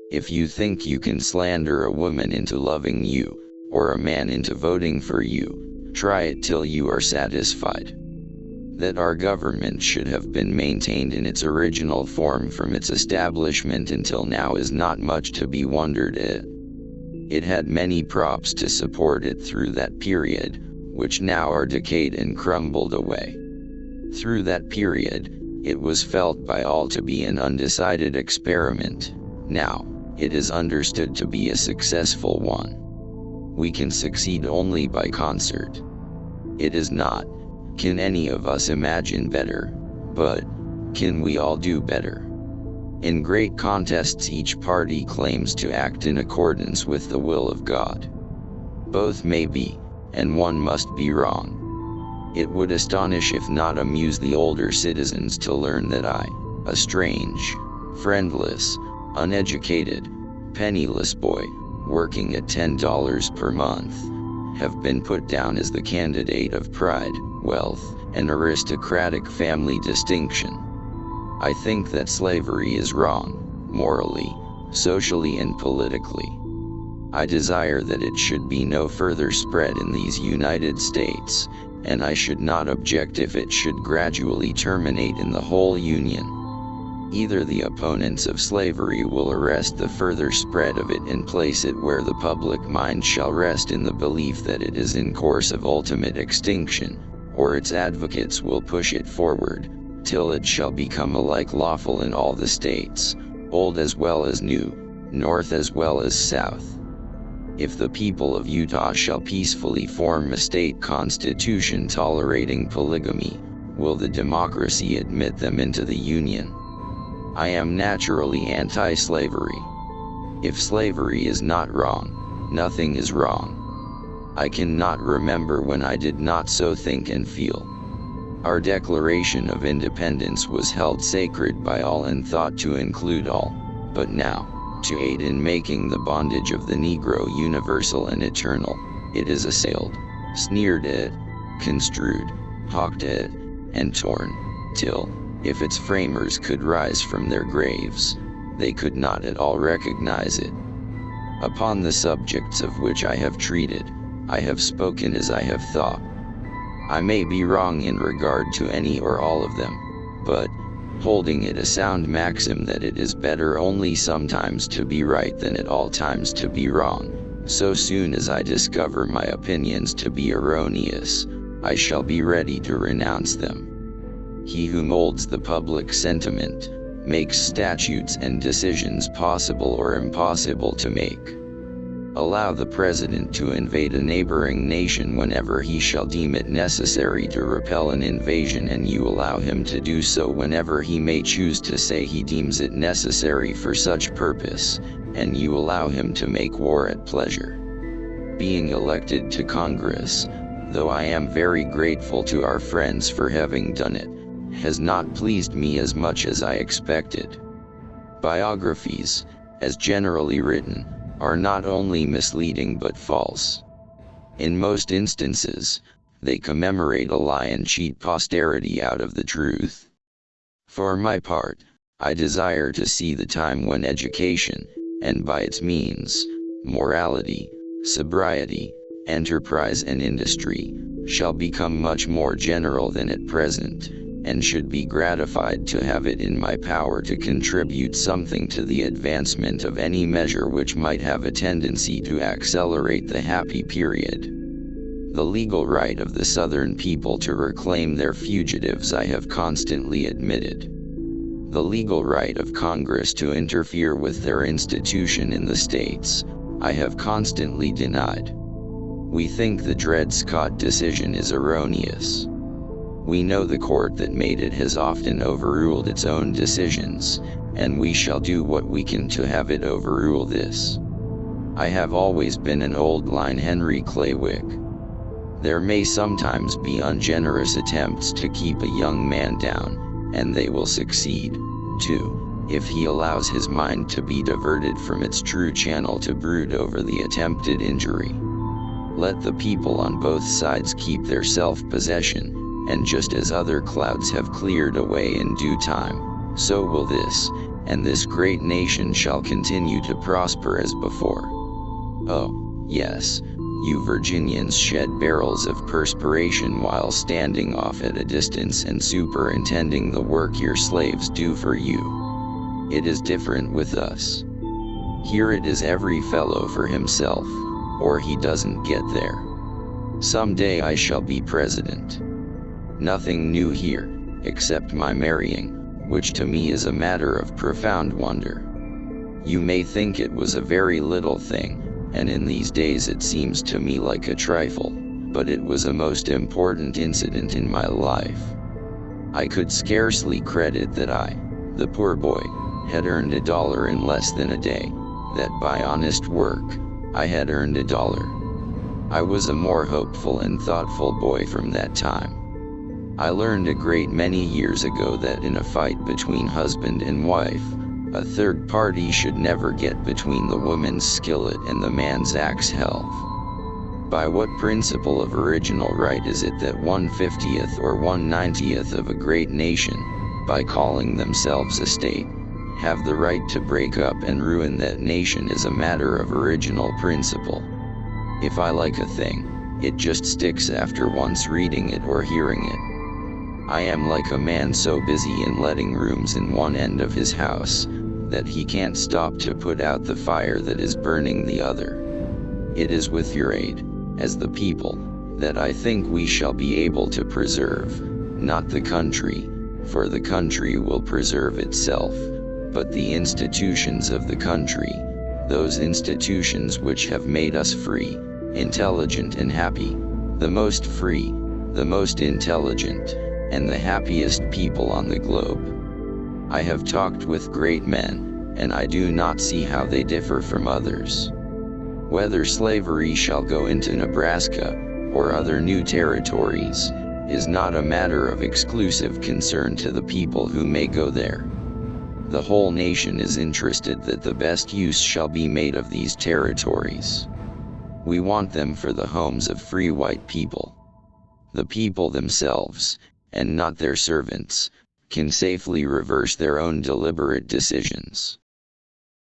If you think you can slander a woman into loving you, or a man into voting for you, try it till you are satisfied. That our government should have been maintained in its original form from its establishment until now is not much to be wondered at. It had many props to support it through that period, which now are decayed and crumbled away. Through that period, it was felt by all to be an undecided experiment. Now, it is understood to be a successful one. We can succeed only by concert. It is not, can any of us imagine better, but, can we all do better? In great contests each party claims to act in accordance with the will of God. Both may be, and one must be wrong. It would astonish if not amuse the older citizens to learn that I, a strange, friendless, uneducated, penniless boy, working at $10 per month, have been put down as the candidate of pride, wealth, and aristocratic family distinction. I think that slavery is wrong, morally, socially and politically. I desire that it should be no further spread in these United States, and I should not object if it should gradually terminate in the whole Union. Either the opponents of slavery will arrest the further spread of it and place it where the public mind shall rest in the belief that it is in course of ultimate extinction, or its advocates will push it forward, till it shall become alike lawful in all the states, old as well as new, north as well as south. If the people of Utah shall peacefully form a state constitution tolerating polygamy, will the democracy admit them into the Union? I am naturally anti-slavery. If slavery is not wrong, nothing is wrong. I cannot remember when I did not so think and feel. Our Declaration of Independence was held sacred by all and thought to include all, but now, to aid in making the bondage of the Negro universal and eternal, it is assailed, sneered at, construed, hawked at, and torn, till, if its framers could rise from their graves, they could not at all recognize it. Upon the subjects of which I have treated, I have spoken as I have thought. I may be wrong in regard to any or all of them, but, holding it a sound maxim that it is better only sometimes to be right than at all times to be wrong, so soon as I discover my opinions to be erroneous, I shall be ready to renounce them. He who molds the public sentiment, makes statutes and decisions possible or impossible to make. Allow the president to invade a neighboring nation whenever he shall deem it necessary to repel an invasion, and you allow him to do so whenever he may choose to say he deems it necessary for such purpose, and you allow him to make war at pleasure. Being elected to Congress, though I am very grateful to our friends for having done it, has not pleased me as much as I expected. Biographies, as generally written, are not only misleading but false. In most instances, they commemorate a lie and cheat posterity out of the truth. For my part, I desire to see the time when education, and by its means, morality, sobriety, enterprise and industry, shall become much more general than at present, and should be gratified to have it in my power to contribute something to the advancement of any measure which might have a tendency to accelerate the happy period. The legal right of the Southern people to reclaim their fugitives I have constantly admitted. The legal right of Congress to interfere with their institution in the states, I have constantly denied. We think the Dred Scott decision is erroneous. We know the court that made it has often overruled its own decisions, and we shall do what we can to have it overrule this. I have always been an old line Henry Claywick. There may sometimes be ungenerous attempts to keep a young man down, and they will succeed, too, if he allows his mind to be diverted from its true channel to brood over the attempted injury. Let the people on both sides keep their self-possession, and just as other clouds have cleared away in due time, so will this, and this great nation shall continue to prosper as before. Oh, yes, you Virginians shed barrels of perspiration while standing off at a distance and superintending the work your slaves do for you. It is different with us. Here it is every fellow for himself, or he doesn't get there. Someday I shall be president. Nothing new here, except my marrying, which to me is a matter of profound wonder. You may think it was a very little thing, and in these days it seems to me like a trifle, but it was a most important incident in my life. I could scarcely credit that I, the poor boy, had earned $1 in less than a day, that by honest work, I had earned $1. I was a more hopeful and thoughtful boy from that time. I learned a great many years ago that in a fight between husband and wife, a third party should never get between the woman's skillet and the man's axe helve. By what principle of original right is it that 1/50th or 1/90th of a great nation, by calling themselves a state, have the right to break up and ruin that nation as a matter of original principle? If I like a thing, it just sticks after once reading it or hearing it. I am like a man so busy in letting rooms in one end of his house, that he can't stop to put out the fire that is burning the other. It is with your aid, as the people, that I think we shall be able to preserve, not the country, for the country will preserve itself, but the institutions of the country, those institutions which have made us free, intelligent and happy, the most free, the most intelligent, and the happiest people on the globe. I have talked with great men, and I do not see how they differ from others. Whether slavery shall go into Nebraska, or other new territories, is not a matter of exclusive concern to the people who may go there. The whole nation is interested that the best use shall be made of these territories. We want them for the homes of free white people. The people themselves, and not their servants, can safely reverse their own deliberate decisions.